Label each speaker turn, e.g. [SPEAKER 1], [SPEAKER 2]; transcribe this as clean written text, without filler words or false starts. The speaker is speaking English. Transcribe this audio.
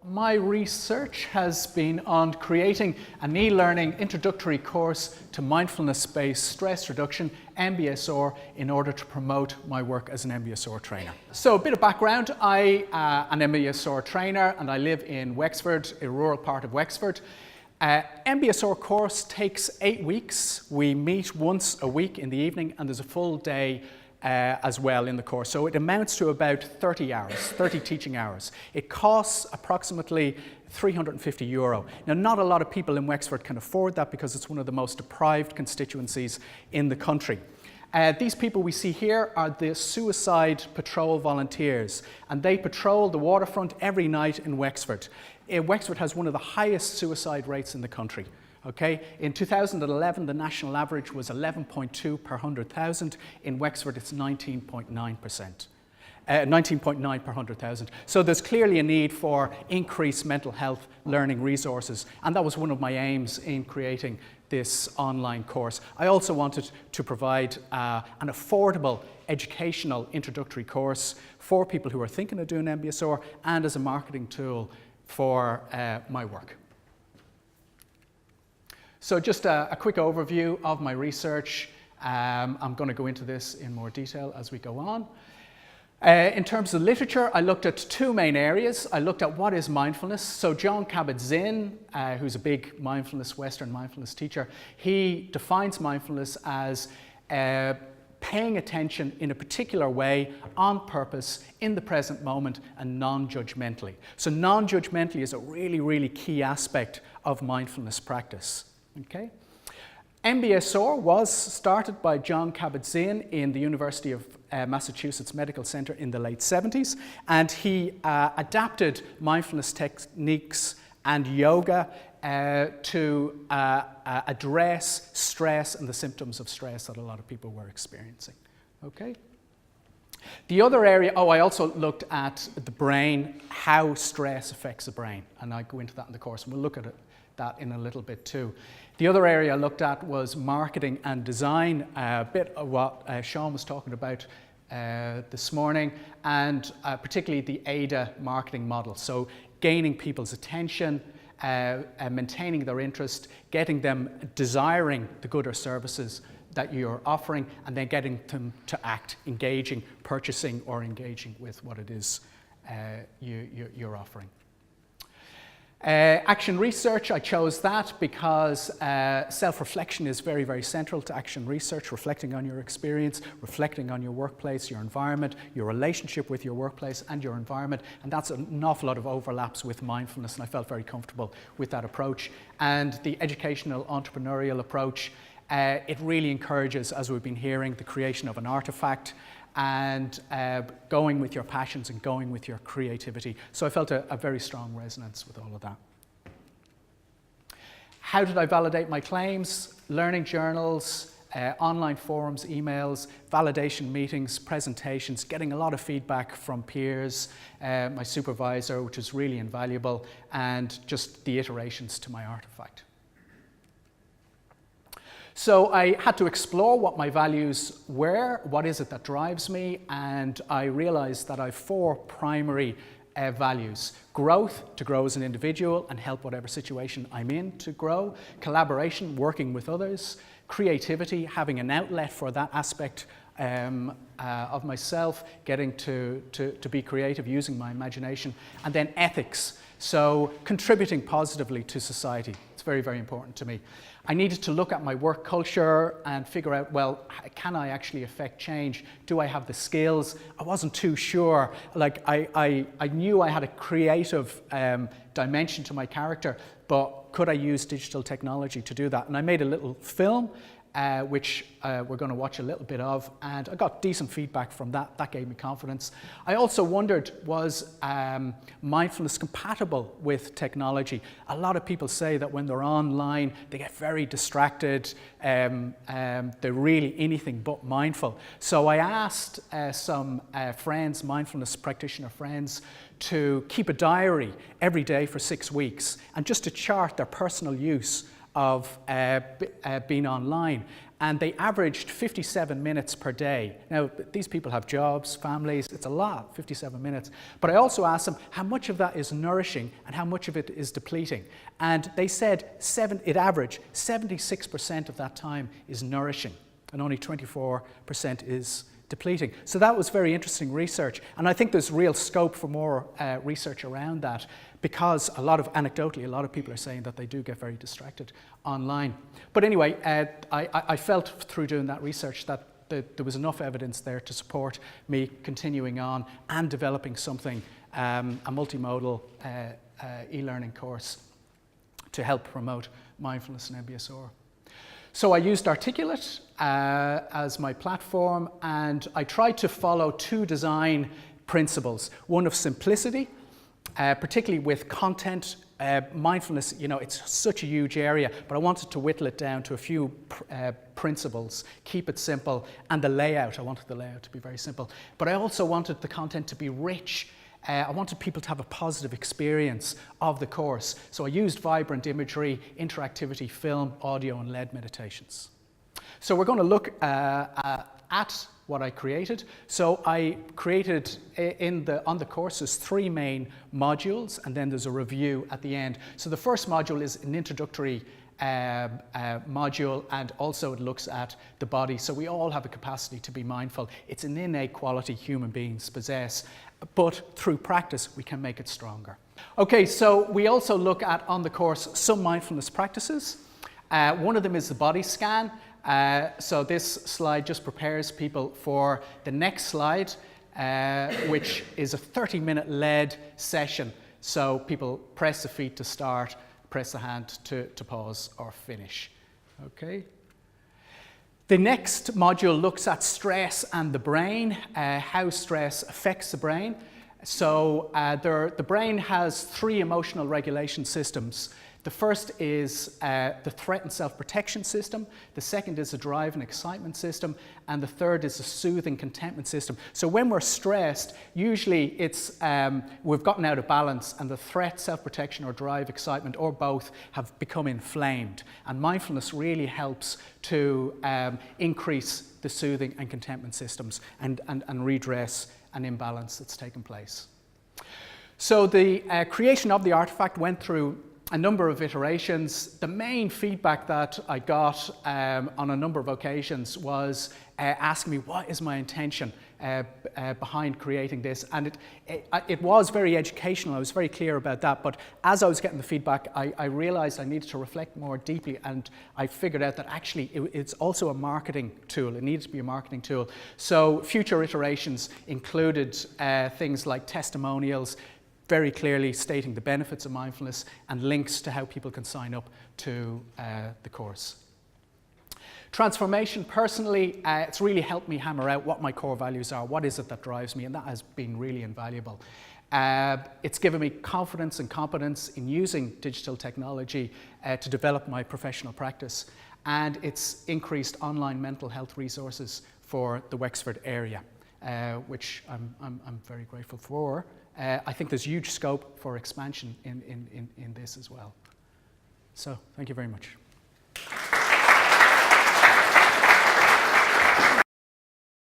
[SPEAKER 1] My research has been on creating an e-learning introductory course to mindfulness-based stress reduction, MBSR, in order to promote my work as an MBSR trainer. So a bit of background, I'm an MBSR trainer and I live in Wexford, a rural part of Wexford. MBSR course takes 8 weeks. We meet once a week in the evening and there's a full day as well in the course. So it amounts to about 30 hours, 30 teaching hours. It costs approximately €350. Now, not a lot of people in Wexford can afford that because it's one of the most deprived constituencies in the country. These people we see here are the Suicide Patrol volunteers, and they patrol the waterfront every night in Wexford. Wexford has one of the highest suicide rates in the country. Okay, in 2011, the national average was 11.2 per 100,000. In Wexford, it's 19.9%. 19.9 per 100,000. So there's clearly a need for increased mental health learning resources, and that was one of my aims in creating this online course. I also wanted to provide an affordable educational introductory course for people who are thinking of doing MBSR and as a marketing tool for my work. So just a quick overview of my research. I'm going to go into this in more detail as we go on. In terms of literature, I looked at two main areas. I looked at what is mindfulness. So Jon Kabat-Zinn, who's a big Western mindfulness teacher, he defines mindfulness as paying attention in a particular way, on purpose, in the present moment, and non-judgmentally. So non-judgmentally is a really, really key aspect of mindfulness practice. Okay. MBSR was started by Jon Kabat-Zinn in the University of Massachusetts Medical Center in the late 70s, and he adapted mindfulness techniques and yoga to address stress and the symptoms of stress that a lot of people were experiencing. Okay. The other area, I also looked at the brain, how stress affects the brain, and I go into that in the course, and we'll look at that in a little bit too. The other area I looked at was marketing and design, a bit of what Sean was talking about this morning, and particularly the ADA marketing model. So gaining people's attention, maintaining their interest, getting them desiring the good or services that you're offering, and then getting them to act, engaging, purchasing, or engaging with what it is you're offering. Action research, I chose that because self-reflection is very, very central to action research, reflecting on your experience, reflecting on your workplace, your environment, your relationship with your workplace and your environment, and that's an awful lot of overlaps with mindfulness, and I felt very comfortable with that approach. And the educational entrepreneurial approach, it really encourages, as we've been hearing, the creation of an artifact and going with your passions and going with your creativity. So I felt a very strong resonance with all of that. How did I validate my claims? Learning journals, online forums, emails, validation meetings, presentations, getting a lot of feedback from peers, my supervisor, which was really invaluable, and just the iterations to my artifact. So I had to explore what my values were, what is it that drives me, and I realized that I have 4 primary values. Growth, to grow as an individual and help whatever situation I'm in to grow. Collaboration, working with others. Creativity, having an outlet for that aspect of myself, getting to be creative, using my imagination. And then ethics, so contributing positively to society. It's very, very important to me. I needed to look at my work culture and figure out, well, can I actually affect change? Do I have the skills? I wasn't too sure. Like, I knew I had a creative dimension to my character, but could I use digital technology to do that? And I made a little film, which we're going to watch a little bit of, and I got decent feedback from that. That gave me confidence. I also wondered, was mindfulness compatible with technology? A lot of people say that when they're online, they get very distracted, they're really anything but mindful. So I asked some friends, mindfulness practitioner friends, to keep a diary every day for 6 weeks, and just to chart their personal use of being online. and they averaged 57 minutes per day. Now, these people have jobs, families, it's a lot, 57 minutes. But I also asked them how much of that is nourishing and how much of it is depleting. And they said it averaged 76% of that time is nourishing and only 24% is depleting. So that was very interesting research. And I think there's real scope for more research around that, because anecdotally, a lot of people are saying that they do get very distracted online. But anyway, I felt through doing that research that there was enough evidence there to support me continuing on and developing something, a multimodal e-learning course to help promote mindfulness in MBSR. So I used Articulate as my platform, and I tried to follow two design principles. One of simplicity, particularly with content. Mindfulness, it's such a huge area, but I wanted to whittle it down to a few principles, keep it simple, and the layout. I wanted the layout to be very simple. But I also wanted the content to be rich. I wanted people to have a positive experience of the course. So I used vibrant imagery, interactivity, film, audio, and LED meditations. So we're going to look at what I created. So I created on the courses 3 main modules, and then there's a review at the end. So the first module is an introductory module, and also it looks at the body. So we all have a capacity to be mindful. It's an innate quality human beings possess, but through practice we can make it stronger. Okay, so we also look at on the course some mindfulness practices. One of them is the body scan. So this slide just prepares people for the next slide, which is a 30-minute LED session. So people press the feet to start, press the hand to pause or finish. Okay. The next module looks at stress and the brain, how stress affects the brain. So the brain has 3 emotional regulation systems. The first is the threat and self-protection system. The second is the drive and excitement system. And the third is the soothing contentment system. So when we're stressed, usually it's we've gotten out of balance, and the threat, self-protection, or drive, excitement, or both have become inflamed. And mindfulness really helps to increase the soothing and contentment systems and redress an imbalance that's taken place. So the creation of the artifact went through a number of iterations. The main feedback that I got on a number of occasions was asking me, what is my intention behind creating this? And it was very educational. I was very clear about that. But as I was getting the feedback, I realized I needed to reflect more deeply, and I figured out that actually it's also a marketing tool. It needed to be a marketing tool. So future iterations included things like testimonials, very clearly stating the benefits of mindfulness, and links to how people can sign up to the course. Transformation, personally, it's really helped me hammer out what my core values are, what is it that drives me, and that has been really invaluable. It's given me confidence and competence in using digital technology to develop my professional practice, and it's increased online mental health resources for the Wexford area, which I'm very grateful for. I think there's huge scope for expansion in this as well. So, thank you very much.